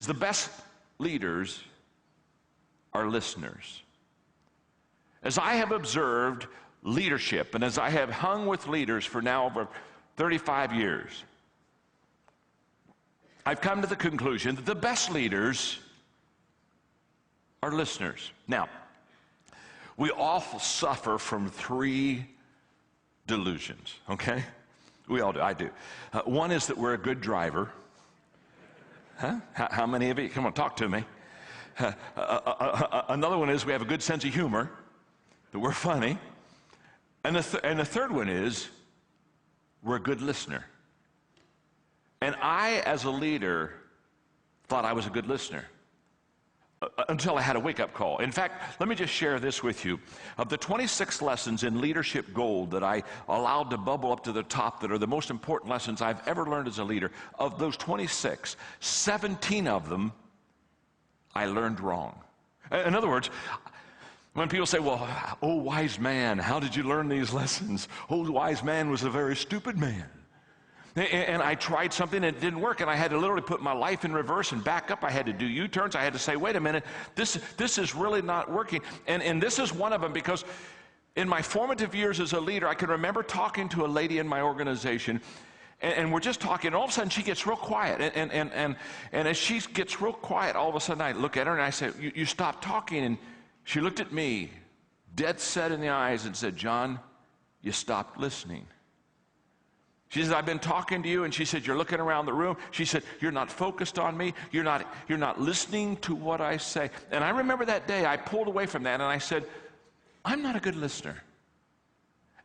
The best leaders are listeners. As I have observed leadership, and as I have hung with leaders for now over 35 years, I've come to the conclusion that the best leaders are listeners. Now, we all suffer from three delusions, okay? We all do, I do. One is that we're a good driver. Huh? How many of you? Come on, talk to me. Another one is we have a good sense of humor, that we're funny. And the third one is we're a good listener. And I, as a leader, thought I was a good listener until I had a wake-up call. In fact, let me just share this with you. Of the 26 lessons in leadership gold that I allowed to bubble up to the top that are the most important lessons I've ever learned as a leader, of those 26, 17 of them I learned wrong. In other words, when people say, well, oh, wise man, how did you learn these lessons? Oh, wise man was a very stupid man. And I tried something and it didn't work, and I had to literally put my life in reverse and back up. I had to do U-turns. I had to say, wait a minute, this is really not working. And this is one of them, because in my formative years as a leader, I can remember talking to a lady in my organization, and we're just talking, and all of a sudden she gets real quiet. And as she gets real quiet, all of a sudden I look at her and I say, you stop talking. And she looked at me, dead set in the eyes, and said, John, you stopped listening. She said, I've been talking to you, and she said, you're looking around the room. She said, you're not focused on me. You're not listening to what I say. And I remember that day I pulled away from that and I said, I'm not a good listener.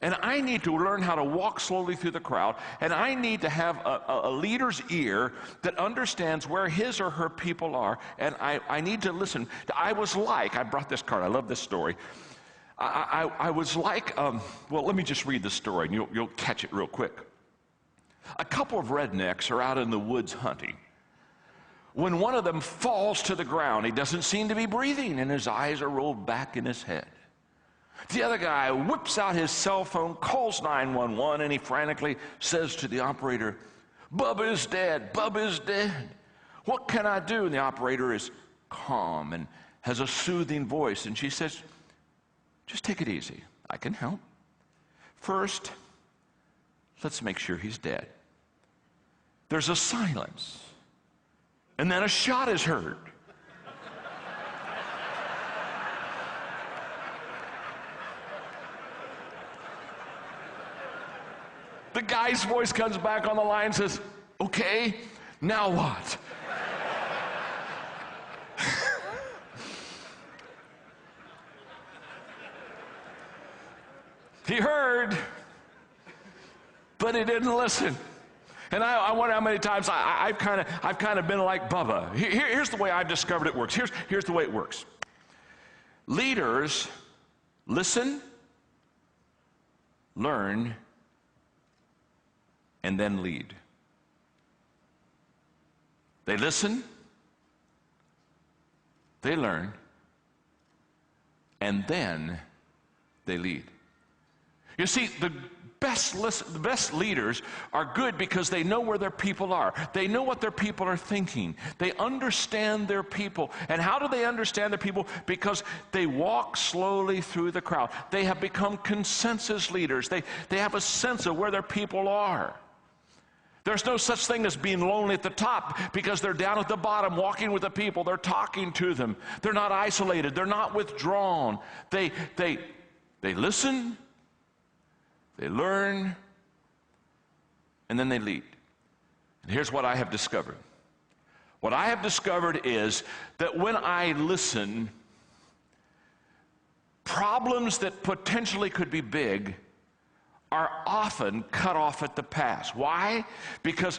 And I need to learn how to walk slowly through the crowd, and I need to have a leader's ear that understands where his or her people are, and I need to listen. I brought this card, I love this story. I was like, well, let me just read the story and you'll catch it real quick. A couple of rednecks are out in the woods hunting when one of them falls to the ground. He doesn't seem to be breathing, and his eyes are rolled back in his head. The other guy whips out his cell phone, calls 911, and he frantically says to the operator, Bubba is dead, Bubba is dead. What can I do? And the operator is calm and has a soothing voice, and she says, just take it easy, I can help. First, let's make sure he's dead. There's a silence, and then a shot is heard. The guy's voice comes back on the line and says, okay, now what? He heard, but he didn't listen. And I wonder how many times I've kind of been like Bubba. Here's the way I've discovered it works. Here's the way it works. Leaders listen, learn, and then lead. They listen, they learn, and then they lead. You see, the best leaders are good because they know where their people are. They know what their people are thinking. They understand their people. And how do they understand their people? Because they walk slowly through the crowd. They have become consensus leaders. They have a sense of where their people are. There's no such thing as being lonely at the top, because they're down at the bottom walking with the people. They're talking to them. They're not isolated. They're not withdrawn. They listen, they learn, and then they lead. And here's what I have discovered. What I have discovered is that when I listen, problems that potentially could be big are often cut off at the pass. Why? Because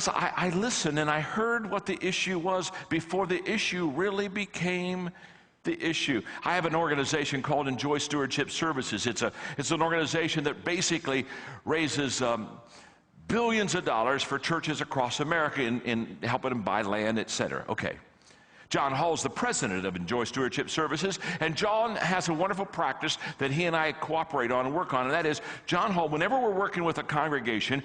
I listened and I heard what the issue was before the issue really became the issue. I have an organization called Enjoy Stewardship Services. It's an organization that basically raises billions of dollars for churches across America in helping them buy land, etc. Okay. John Hall's the president of Enjoy Stewardship Services, and John has a wonderful practice that he and I cooperate on and work on, and that is, John Hall, whenever we're working with a congregation,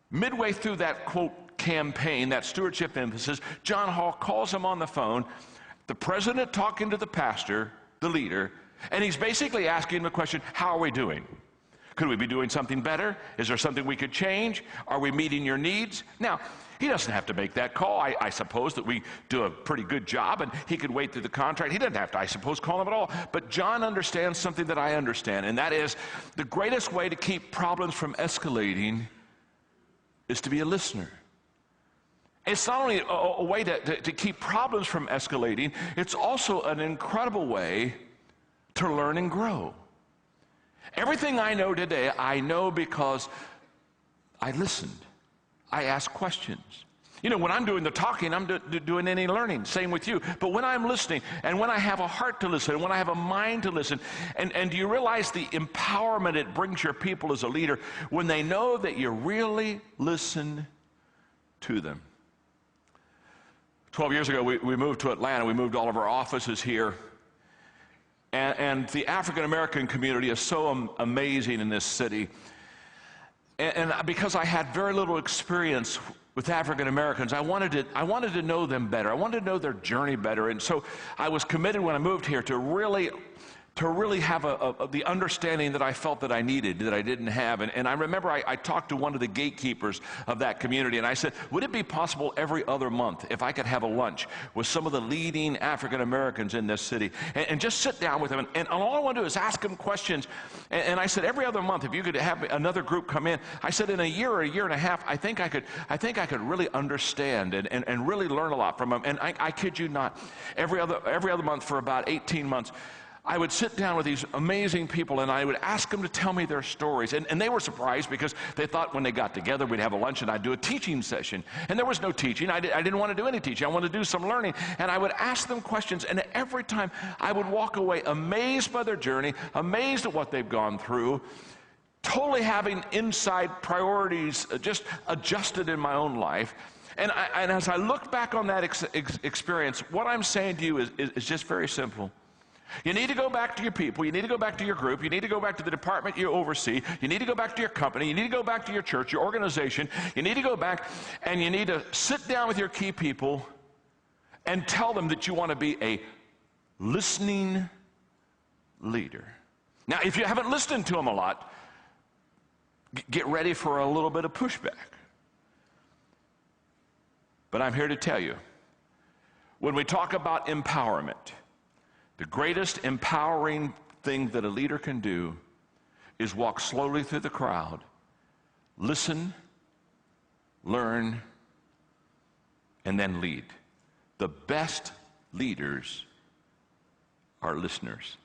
midway through that, quote, campaign, that stewardship emphasis, John Hall calls him on the phone, the president talking to the pastor, the leader, and he's basically asking the question, how are we doing? Could we be doing something better? Is there something we could change? Are we meeting your needs? Now, he doesn't have to make that call. I suppose that we do a pretty good job, and he could wait through the contract. He doesn't have to, I suppose, call him at all. But John understands something that I understand, and that is the greatest way to keep problems from escalating is to be a listener. It's not only a way to keep problems from escalating, it's also an incredible way to learn and grow. Everything I know today, I know because I listened. I asked questions. You know, when I'm doing the talking, I'm doing any learning. Same with you. But when I'm listening, and when I have a heart to listen, and when I have a mind to listen, and do you realize the empowerment it brings your people as a leader when they know that you really listen to them? 12 years ago, we moved to Atlanta. We moved all of our offices here. And the African-American community is so amazing in this city. And because I had very little experience with African-Americans, I wanted to know them better. I wanted to know their journey better. And so I was committed when I moved here to really have the understanding that I felt that I needed, that I didn't have. And I remember I talked to one of the gatekeepers of that community, and I said, would it be possible every other month if I could have a lunch with some of the leading African Americans in this city and just sit down with them? And all I want to do is ask them questions. And I said, every other month, if you could have another group come in, I said, in a year or a year and a half, I think I could really understand and really learn a lot from them. And I kid you not, every other month for about 18 months, I would sit down with these amazing people and I would ask them to tell me their stories. And they were surprised because they thought when they got together we'd have a lunch and I'd do a teaching session. And there was no teaching. I didn't want to do any teaching. I wanted to do some learning. And I would ask them questions, and every time I would walk away amazed by their journey, amazed at what they've gone through, totally having inside priorities just adjusted in my own life. And as I look back on that experience, what I'm saying to you is just very simple. You need to go back to your people. You need to go back to your group. You need to go back to the department you oversee. You need to go back to your company. You need to go back to your church, your organization. You need to go back and you need to sit down with your key people and tell them that you want to be a listening leader. Now, if you haven't listened to them a lot, get ready for a little bit of pushback. But I'm here to tell you, when we talk about empowerment, the greatest empowering thing that a leader can do is walk slowly through the crowd, listen, learn, and then lead. The best leaders are listeners.